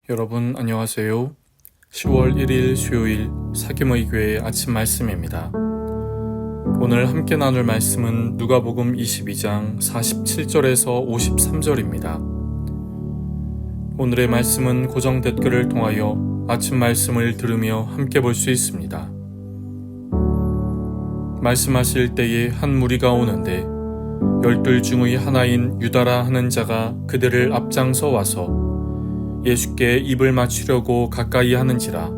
여러분 안녕하세요. 10월 1일 수요일 사귐의 교회 아침 말씀입니다. 오늘 함께 나눌 말씀은 누가복음 22장 47절에서 53절입니다. 오늘의 말씀은 고정 댓글을 통하여 아침 말씀을 들으며 함께 볼 수 있습니다. 말씀하실 때에 한 무리가 오는데 12 중의 하나인 유다라 하는 자가 그들을 앞장서 와서 예수께 입을 맞추려고 가까이 하는지라.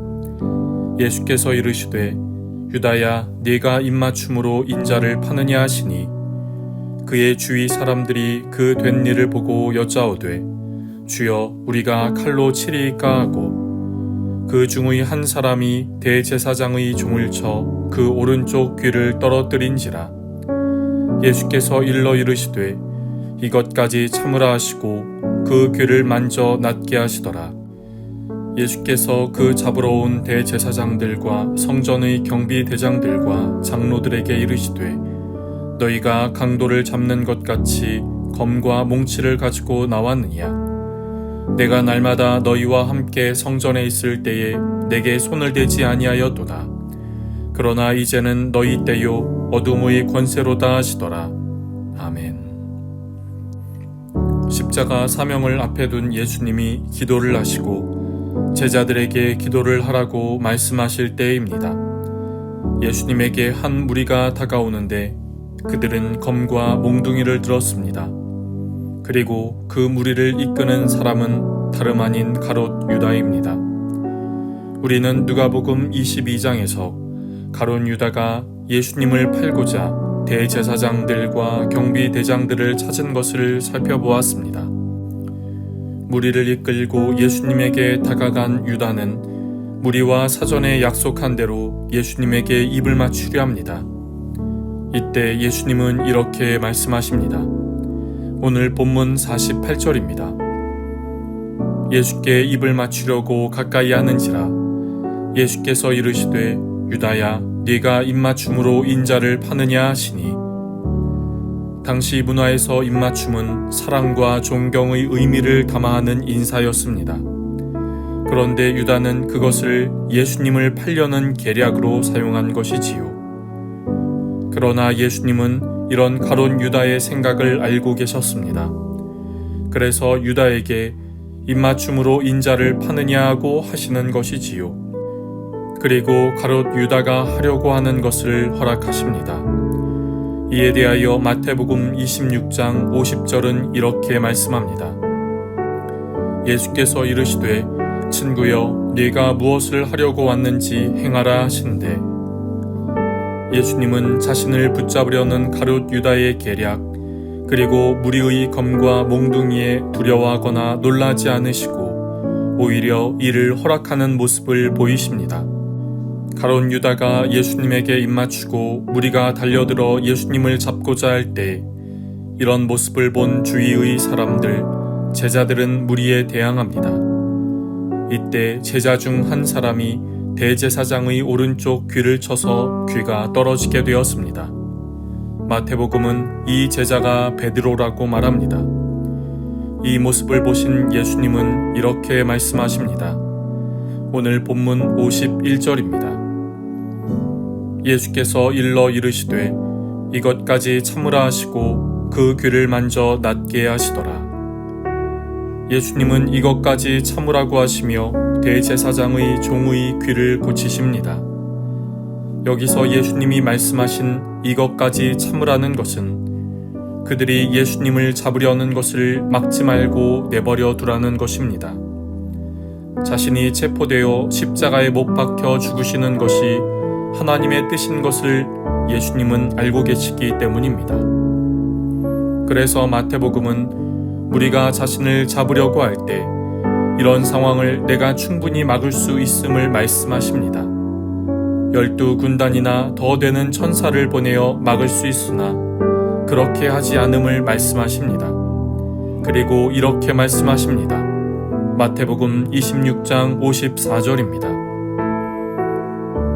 예수께서 이르시되 유다야 네가 입맞춤으로 인자를 파느냐 하시니 그의 주위 사람들이 그 된 일을 보고 여짜오되 주여 우리가 칼로 치리이까 하고 그 중의 한 사람이 대제사장의 종을 쳐 그 오른쪽 귀를 떨어뜨린지라. 예수께서 일러 이르시되 이것까지 참으라 하시고 그 귀를 만져 낫게 하시더라. 예수께서 그 잡으러 온 대제사장들과 성전의 경비대장들과 장로들에게 이르시되 너희가 강도를 잡는 것 같이 검과 몽치를 가지고 나왔느냐? 내가 날마다 너희와 함께 성전에 있을 때에 내게 손을 대지 아니하였도다. 그러나 이제는 너희 때요 어둠의 권세로다 하시더라. 아멘. 십자가 사명을 앞에 둔 예수님이 기도를 하시고 제자들에게 기도를 하라고 말씀하실 때입니다. 예수님에게 한 무리가 다가오는데 그들은 검과 몽둥이를 들었습니다. 그리고 그 무리를 이끄는 사람은 다름 아닌 가롯 유다입니다. 우리는 누가복음 22장에서 가롯 유다가 예수님을 팔고자 대제사장들과 경비대장들을 찾은 것을 살펴보았습니다. 무리를 이끌고 예수님에게 다가간 유다는 무리와 사전에 약속한 대로 예수님에게 입을 맞추려 합니다. 이때 예수님은 이렇게 말씀하십니다. 오늘 본문 48절입니다. 예수께 입을 맞추려고 가까이 하는지라. 예수께서 이르시되 유다야 네가 입맞춤으로 인자를 파느냐 하시니 당시 문화에서 입맞춤은 사랑과 존경의 의미를 담아하는 인사였습니다. 그런데 유다는 그것을 예수님을 팔려는 계략으로 사용한 것이지요. 그러나 예수님은 이런 가롯 유다의 생각을 알고 계셨습니다. 그래서 유다에게 입맞춤으로 인자를 파느냐 하고 하시는 것이지요. 그리고 가롯 유다가 하려고 하는 것을 허락하십니다. 이에 대하여 마태복음 26장 50절은 이렇게 말씀합니다. 예수께서 이르시되 친구여 네가 무엇을 하려고 왔는지 행하라 하신대. 예수님은 자신을 붙잡으려는 가롯 유다의 계략 그리고 무리의 검과 몽둥이에 두려워하거나 놀라지 않으시고 오히려 이를 허락하는 모습을 보이십니다. 가롯 유다가 예수님에게 입맞추고 무리가 달려들어 예수님을 잡고자 할 때 이런 모습을 본 주위의 사람들, 제자들은 무리에 대항합니다. 이때 제자 중 한 사람이 대제사장의 오른쪽 귀를 쳐서 귀가 떨어지게 되었습니다. 마태복음은 이 제자가 베드로라고 말합니다. 이 모습을 보신 예수님은 이렇게 말씀하십니다. 오늘 본문 51절입니다. 예수께서 일러 이르시되 이것까지 참으라 하시고 그 귀를 만져 낫게 하시더라. 예수님은 이것까지 참으라고 하시며 대제사장의 종의 귀를 고치십니다. 여기서 예수님이 말씀하신 이것까지 참으라는 것은 그들이 예수님을 잡으려는 것을 막지 말고 내버려 두라는 것입니다. 자신이 체포되어 십자가에 못 박혀 죽으시는 것이 하나님의 뜻인 것을 예수님은 알고 계시기 때문입니다. 그래서 마태복음은 우리가 자신을 잡으려고 할 때 이런 상황을 내가 충분히 막을 수 있음을 말씀하십니다. 12군단이나 더 되는 천사를 보내어 막을 수 있으나 그렇게 하지 않음을 말씀하십니다. 그리고 이렇게 말씀하십니다. 마태복음 26장 54절입니다.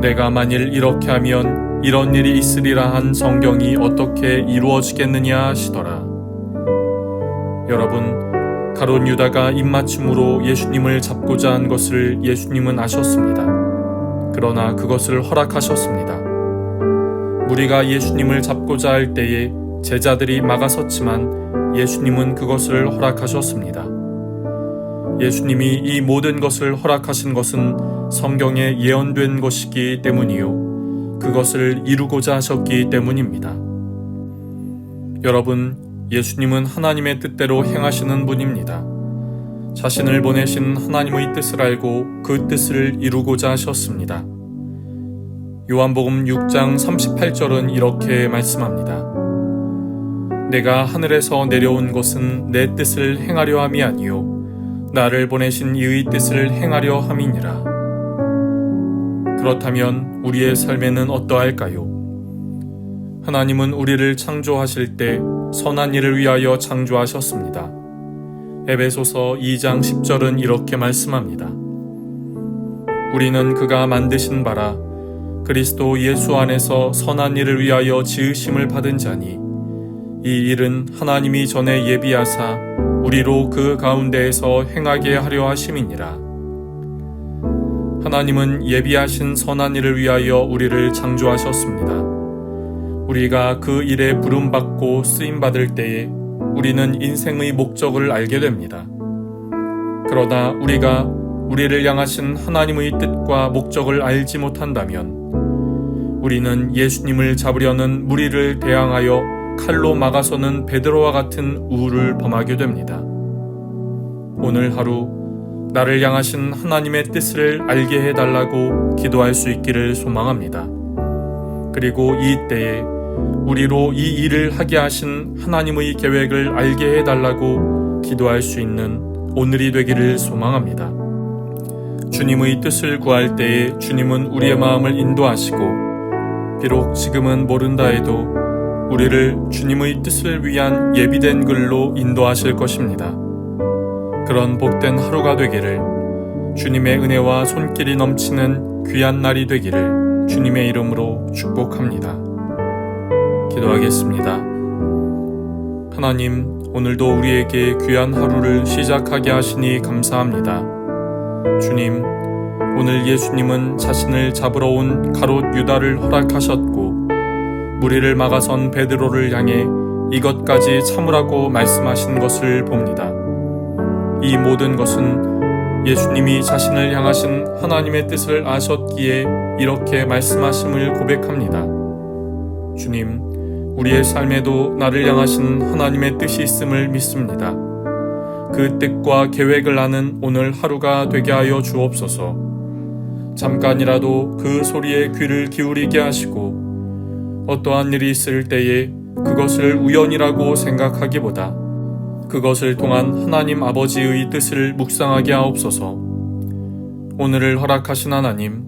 내가 만일 이렇게 하면 이런 일이 있으리라 한 성경이 어떻게 이루어지겠느냐 하시더라. 여러분, 가룟 유다가 입맞춤으로 예수님을 잡고자 한 것을 예수님은 아셨습니다. 그러나 그것을 허락하셨습니다. 무리가 예수님을 잡고자 할 때에 제자들이 막아섰지만 예수님은 그것을 허락하셨습니다. 예수님이 이 모든 것을 허락하신 것은 성경에 예언된 것이기 때문이요, 그것을 이루고자 하셨기 때문입니다. 여러분, 예수님은 하나님의 뜻대로 행하시는 분입니다. 자신을 보내신 하나님의 뜻을 알고 그 뜻을 이루고자 하셨습니다. 요한복음 6장 38절은 이렇게 말씀합니다. 내가 하늘에서 내려온 것은 내 뜻을 행하려 함이 아니요 나를 보내신 이의 뜻을 행하려 함이니라. 그렇다면 우리의 삶에는 어떠할까요? 하나님은 우리를 창조하실 때 선한 일을 위하여 창조하셨습니다. 에베소서 2장 10절은 이렇게 말씀합니다. 우리는 그가 만드신 바라 그리스도 예수 안에서 선한 일을 위하여 지으심을 받은 자니 이 일은 하나님이 전에 예비하사 우리로 그 가운데에서 행하게 하려 하심이니라. 하나님은 예비하신 선한 일을 위하여 우리를 창조하셨습니다. 우리가 그 일에 부름받고 쓰임받을 때에 우리는 인생의 목적을 알게 됩니다. 그러나 우리가 우리를 향하신 하나님의 뜻과 목적을 알지 못한다면 우리는 예수님을 잡으려는 무리를 대항하여 칼로 막아서는 베드로와 같은 우를 범하게 됩니다. 오늘 하루 나를 향하신 하나님의 뜻을 알게 해달라고 기도할 수 있기를 소망합니다. 그리고 이 때에 우리로 이 일을 하게 하신 하나님의 계획을 알게 해달라고 기도할 수 있는 오늘이 되기를 소망합니다. 주님의 뜻을 구할 때에 주님은 우리의 마음을 인도하시고 비록 지금은 모른다 해도 우리를 주님의 뜻을 위한 예비된 길로 인도하실 것입니다. 그런 복된 하루가 되기를, 주님의 은혜와 손길이 넘치는 귀한 날이 되기를 주님의 이름으로 축복합니다. 기도하겠습니다. 하나님, 오늘도 우리에게 귀한 하루를 시작하게 하시니 감사합니다. 주님, 오늘 예수님은 자신을 잡으러 온 가롯 유다를 허락하셨고 무리를 막아선 베드로를 향해 이것까지 참으라고 말씀하신 것을 봅니다. 이 모든 것은 예수님이 자신을 향하신 하나님의 뜻을 아셨기에 이렇게 말씀하심을 고백합니다. 주님, 우리의 삶에도 나를 향하신 하나님의 뜻이 있음을 믿습니다. 그 뜻과 계획을 아는 오늘 하루가 되게 하여 주옵소서. 잠깐이라도 그 소리에 귀를 기울이게 하시고 어떠한 일이 있을 때에 그것을 우연이라고 생각하기보다 그것을 통한 하나님 아버지의 뜻을 묵상하게 하옵소서. 오늘을 허락하신 하나님,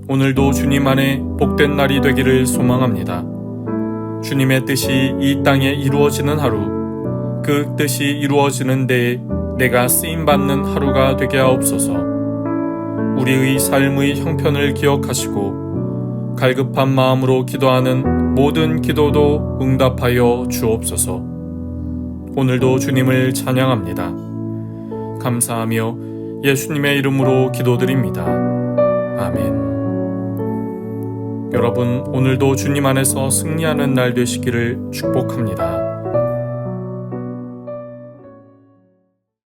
오늘도 주님 안에 복된 날이 되기를 소망합니다. 주님의 뜻이 이 땅에 이루어지는 하루, 그 뜻이 이루어지는 데에 내가 쓰임받는 하루가 되게 하옵소서. 우리의 삶의 형편을 기억하시고 갈급한 마음으로 기도하는 모든 기도도 응답하여 주옵소서. 오늘도 주님을 찬양합니다. 감사하며 예수님의 이름으로 기도드립니다. 아멘. 여러분, 오늘도 주님 안에서 승리하는 날 되시기를 축복합니다.